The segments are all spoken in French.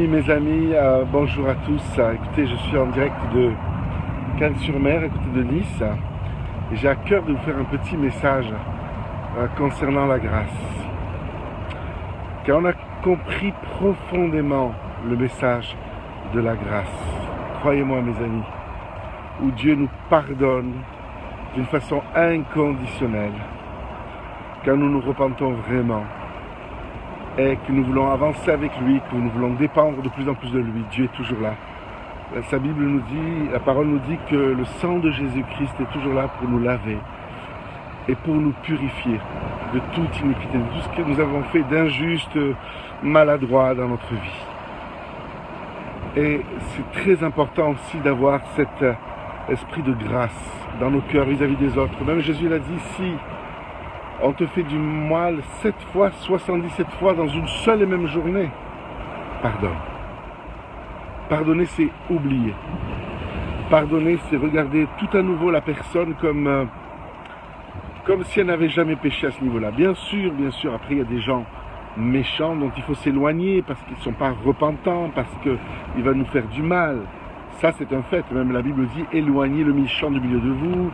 Mes amis, bonjour à tous. Écoutez, je suis en direct de Cannes-sur-Mer, à côté de Nice, et j'ai à cœur de vous faire un petit message concernant la grâce. Car on a compris profondément le message de la grâce. Croyez-moi, mes amis, où Dieu nous pardonne d'une façon inconditionnelle, quand nous nous repentons vraiment, et que nous voulons avancer avec lui, que nous voulons dépendre de plus en plus de lui. Dieu est toujours là. Sa Bible nous dit, la parole nous dit que le sang de Jésus-Christ est toujours là pour nous laver et pour nous purifier de toute iniquité, de tout ce que nous avons fait d'injuste, maladroit dans notre vie. Et c'est très important aussi d'avoir cet esprit de grâce dans nos cœurs vis-à-vis des autres. Même Jésus l'a dit, si on te fait du mal 7 fois, 77 fois dans une seule et même journée, pardonne. Pardonner, c'est oublier. Pardonner, c'est regarder tout à nouveau la personne comme si elle n'avait jamais péché à ce niveau-là. Bien sûr, après il y a des gens méchants dont il faut s'éloigner parce qu'ils ne sont pas repentants, parce qu'il va nous faire du mal. Ça, c'est un fait. Même la Bible dit, éloignez le méchant du milieu de vous,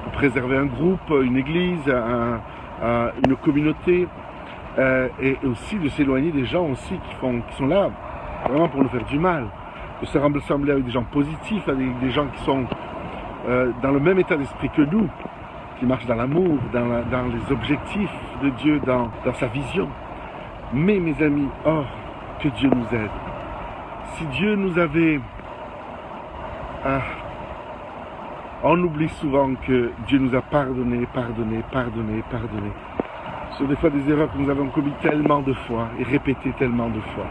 pour préserver un groupe, une église, une communauté, et aussi de s'éloigner des gens aussi qui sont là vraiment pour nous faire du mal, de se rassembler avec des gens positifs, avec des gens qui sont dans le même état d'esprit que nous, qui marchent dans l'amour, dans les objectifs de Dieu, dans sa vision. Mais mes amis, que Dieu nous aide. Si Dieu nous avait... on oublie souvent que Dieu nous a pardonné sur des fois des erreurs que nous avons commises tellement de fois et répétées tellement de fois.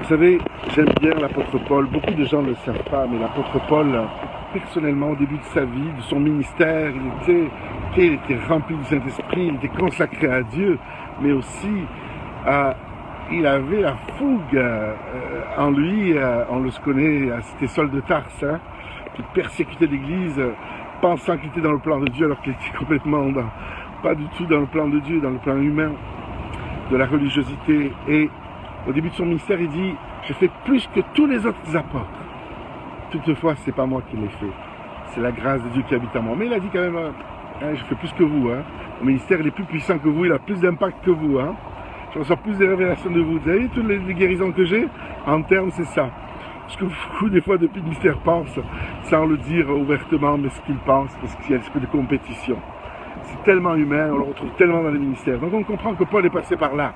Vous savez, j'aime bien l'apôtre Paul, beaucoup de gens ne le savent pas, mais l'apôtre Paul, personnellement, au début de sa vie, de son ministère, il était rempli du Saint-Esprit, il était consacré à Dieu, mais aussi il avait la fougue en lui, on le connaît, c'était Saul de Tarse, qui persécutait l'Église, pensant qu'il était dans le plan de Dieu, alors qu'il était complètement pas du tout dans le plan de Dieu, dans le plan humain, de la religiosité. Et au début de son ministère, il dit, j'ai fait plus que tous les autres apôtres. Toutefois, c'est pas moi qui l'ai fait, c'est la grâce de Dieu qui habite en moi. Mais il a dit quand même, je fais plus que vous, Mon ministère, il est plus puissant que vous, il a plus d'impact que vous, Je reçois plus de révélations de vous. Vous savez, toutes les guérisons que j'ai, en termes, c'est ça. Ce que beaucoup, des fois, depuis le ministère pensent, sans le dire ouvertement, mais ce qu'ils pensent, parce qu'il y a un esprit de compétition. C'est tellement humain, on le retrouve tellement dans les ministères. Donc on comprend que Paul est passé par là.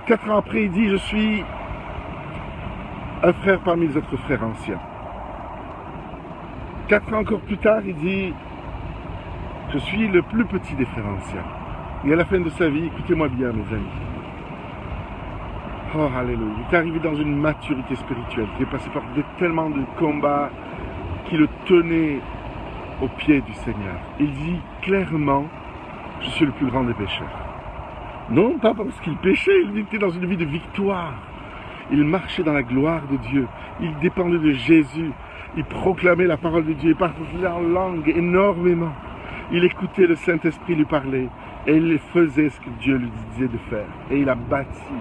4 ans après, il dit, je suis un frère parmi les autres frères anciens. 4 ans encore plus tard, il dit, je suis le plus petit des frères anciens. Et à la fin de sa vie, écoutez-moi bien, mes amis. Oh, alléluia. Il est arrivé dans une maturité spirituelle. Il est passé par tellement de combats qui le tenaient au pied du Seigneur. Il dit clairement, je suis le plus grand des pécheurs. Non, pas parce qu'il péchait, il était dans une vie de victoire. Il marchait dans la gloire de Dieu. Il dépendait de Jésus. Il proclamait la parole de Dieu. Il parlait en langue énormément. Il écoutait le Saint-Esprit lui parler. Et il faisait ce que Dieu lui disait de faire. Et il a bâti.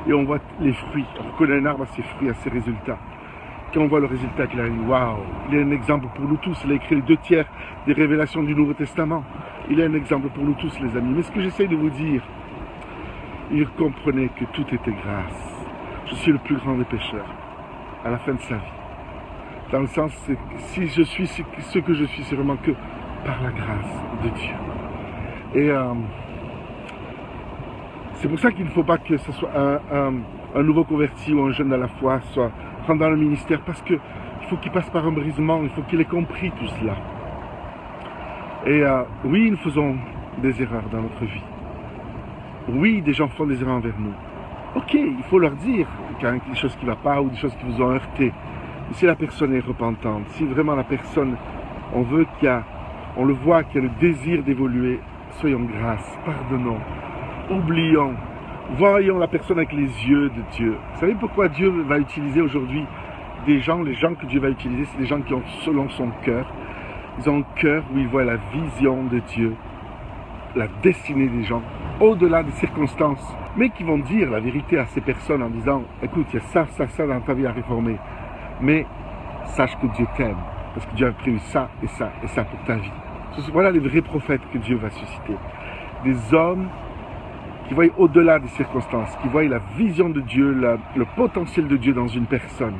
Et on voit les fruits. On reconnaît un arbre à ses fruits, à ses résultats. Quand on voit le résultat qu'il a eu, waouh, il est un exemple pour nous tous. Il a écrit les 2/3 des révélations du Nouveau Testament. Il est un exemple pour nous tous, les amis. Mais ce que j'essaie de vous dire, il comprenait que tout était grâce. Je suis le plus grand des pécheurs à la fin de sa vie. Dans le sens, si je suis ce que je suis, c'est vraiment que par la grâce de Dieu. Et c'est pour ça qu'il ne faut pas que ce soit un nouveau converti ou un jeune à la foi soit rentre dans le ministère, parce qu'il faut qu'il passe par un brisement, il faut qu'il ait compris tout cela. Et oui, nous faisons des erreurs dans notre vie. Oui, des gens font des erreurs envers nous. Ok, il faut leur dire qu'il y a des choses qui ne vont pas ou des choses qui vous ont heurté. Mais si la personne est repentante, si vraiment la personne, on le voit qu'il y a le désir d'évoluer, soyons grâce, pardonnons, oublions Voyons la personne avec les yeux de Dieu. Vous savez pourquoi Dieu va utiliser aujourd'hui les gens que Dieu va utiliser, c'est des gens qui ont selon son cœur. Ils ont un cœur où ils voient la vision de Dieu, la destinée des gens, au-delà des circonstances, mais qui vont dire la vérité à ces personnes en disant, écoute, il y a ça, ça, ça dans ta vie à réformer, mais sache que Dieu t'aime, parce que Dieu a prévu ça et ça et ça pour ta vie. Voilà les vrais prophètes que Dieu va susciter. Des hommes qui voient au-delà des circonstances, qui voient la vision de Dieu, le potentiel de Dieu dans une personne,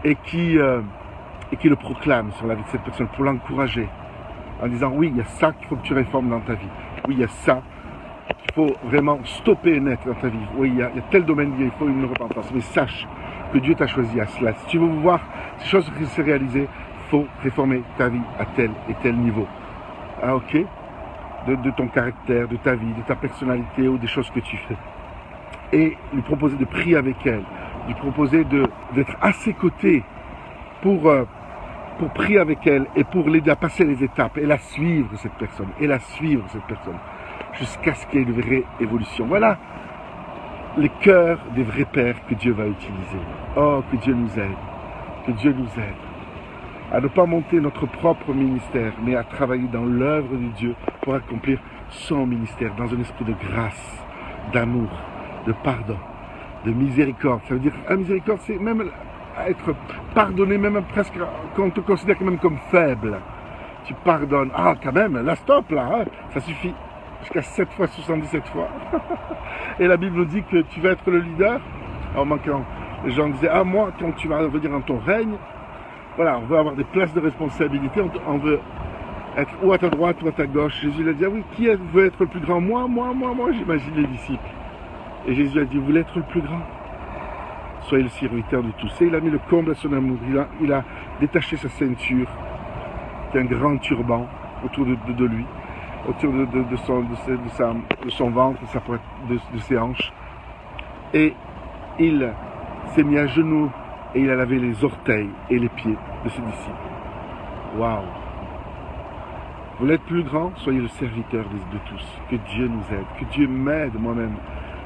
et qui le proclament sur la vie de cette personne pour l'encourager, en disant oui, il y a ça qu'il faut que tu réformes dans ta vie, oui, il y a ça qu'il faut vraiment stopper net dans ta vie, oui, il y a tel domaine, il faut une repentance, mais sache que Dieu t'a choisi à cela. Si tu veux voir ces choses se réaliser, il faut réformer ta vie à tel et tel niveau. Ah, ok, de ton caractère, de ta vie, de ta personnalité ou des choses que tu fais. Et lui proposer de prier avec elle, lui proposer d'être à ses côtés pour prier avec elle et pour l'aider à passer les étapes et la suivre cette personne, jusqu'à ce qu'il y ait une vraie évolution. Voilà les cœurs des vrais pères que Dieu va utiliser. Oh, que Dieu nous aide, à ne pas monter notre propre ministère, mais à travailler dans l'œuvre de Dieu pour accomplir son ministère dans un esprit de grâce, d'amour, de pardon, de miséricorde. Ça veut dire, la miséricorde, c'est même être pardonné, même presque, quand on te considère quand même comme faible. Tu pardonnes. Ah, quand même, là, stop, là, hein, ça suffit. Jusqu'à 7 fois, 77 fois. Et la Bible nous dit que tu vas être le leader. Alors, quand les gens disaient, ah, moi, quand tu vas revenir dans ton règne, voilà, on veut avoir des places de responsabilité, on veut être ou à ta droite ou à ta gauche. Jésus a dit, ah oui, qui veut être le plus grand? Moi, j'imagine les disciples. Et Jésus a dit, vous voulez être le plus grand? Soyez le serviteur de tous. Et il a mis le comble à son amour. Il a détaché sa ceinture, qui est un grand turban autour de lui, autour de son ventre, de ses hanches. Et il s'est mis à genoux et il a lavé les orteils et les pieds de ses disciples. Waouh! Vous voulez être plus grand? Soyez le serviteur de tous. Que Dieu nous aide, que Dieu m'aide moi-même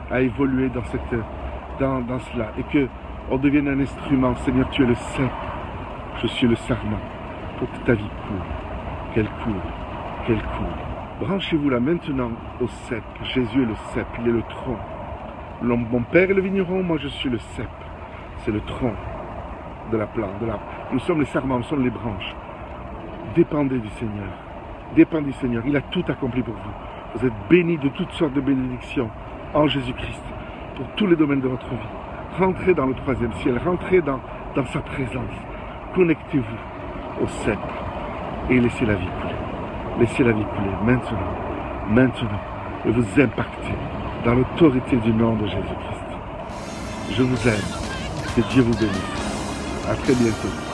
à évoluer dans cela, et que on devienne un instrument. Seigneur, tu es le cep, je suis le sarment, pour que ta vie coule, qu'elle coule. Branchez-vous là maintenant au cep. Jésus est le cep, il est le tronc. Mon père est le vigneron, moi je suis le cep. C'est le tronc de la plante. Nous sommes les sarments, nous sommes les branches. Dépendez du Seigneur, il a tout accompli pour vous. Vous êtes bénis de toutes sortes de bénédictions en Jésus-Christ, pour tous les domaines de votre vie. Rentrez dans le troisième ciel, rentrez dans sa présence. Connectez-vous au cep et laissez la vie couler. Laissez la vie couler maintenant, et vous impactez dans l'autorité du nom de Jésus-Christ. Je vous aime, que Dieu vous bénisse. À très bientôt.